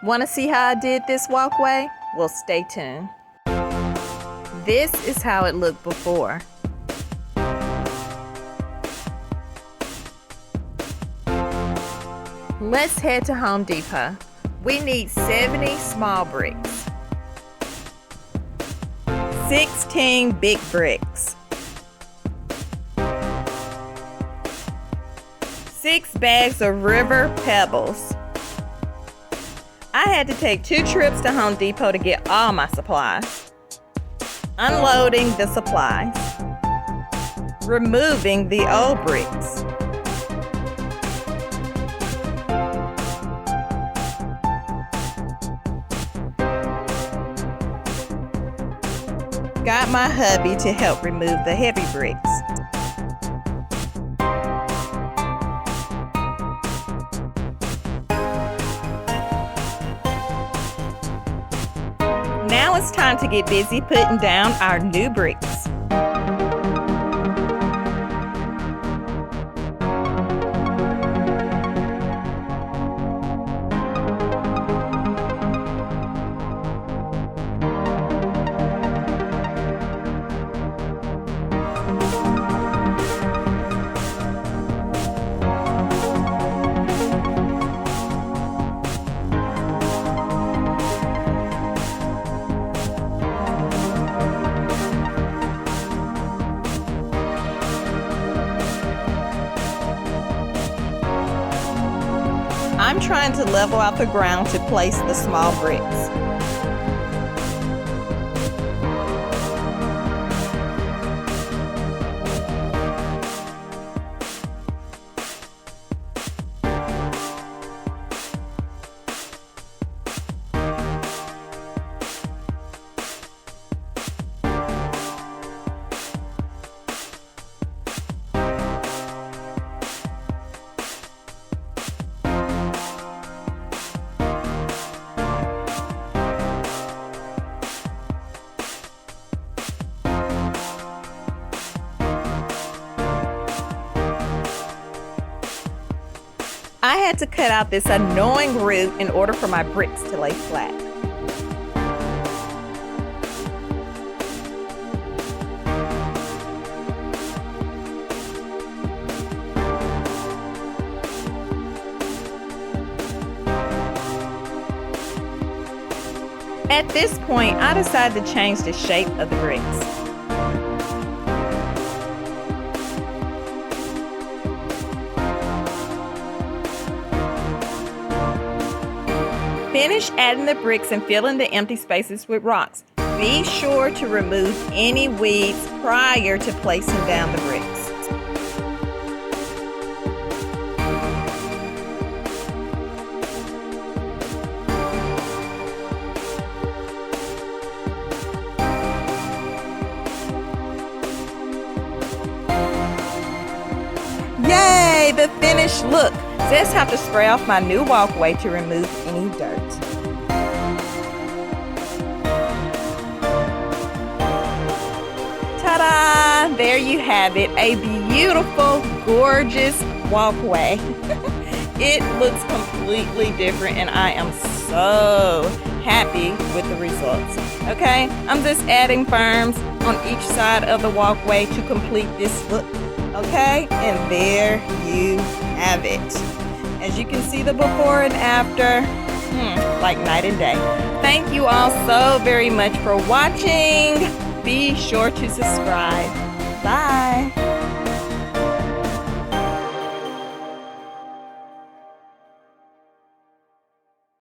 Want to see how I did this walkway? Well, stay tuned. This is how it looked before. Let's head to Home Depot. We need 70 small bricks, 16 big bricks, 6 bags of River Pebbles. I had to take 2 trips to Home Depot to get all my supplies. Unloading the supplies. Removing the old bricks. Got my hubby to help remove the heavy bricks. Now it's time to get busy putting down our new bricks. I'm trying to level out the ground to place the small bricks. I had to cut out this annoying root in order for my bricks to lay flat. At this point, I decided to change the shape of the bricks. Finish adding the bricks and filling the empty spaces with rocks. Be sure to remove any weeds prior to placing down the bricks. Yay, the finished look. Just have to spray off my new walkway to remove any dirt. Ta-da! There you have it, a beautiful, gorgeous walkway. It looks completely different and I am so happy with the results. Okay, I'm just adding ferns on each side of the walkway to complete this look. Okay, and there you have it. As you can see the before and after, like night and day. Thank you all so very much for watching. Be sure to subscribe.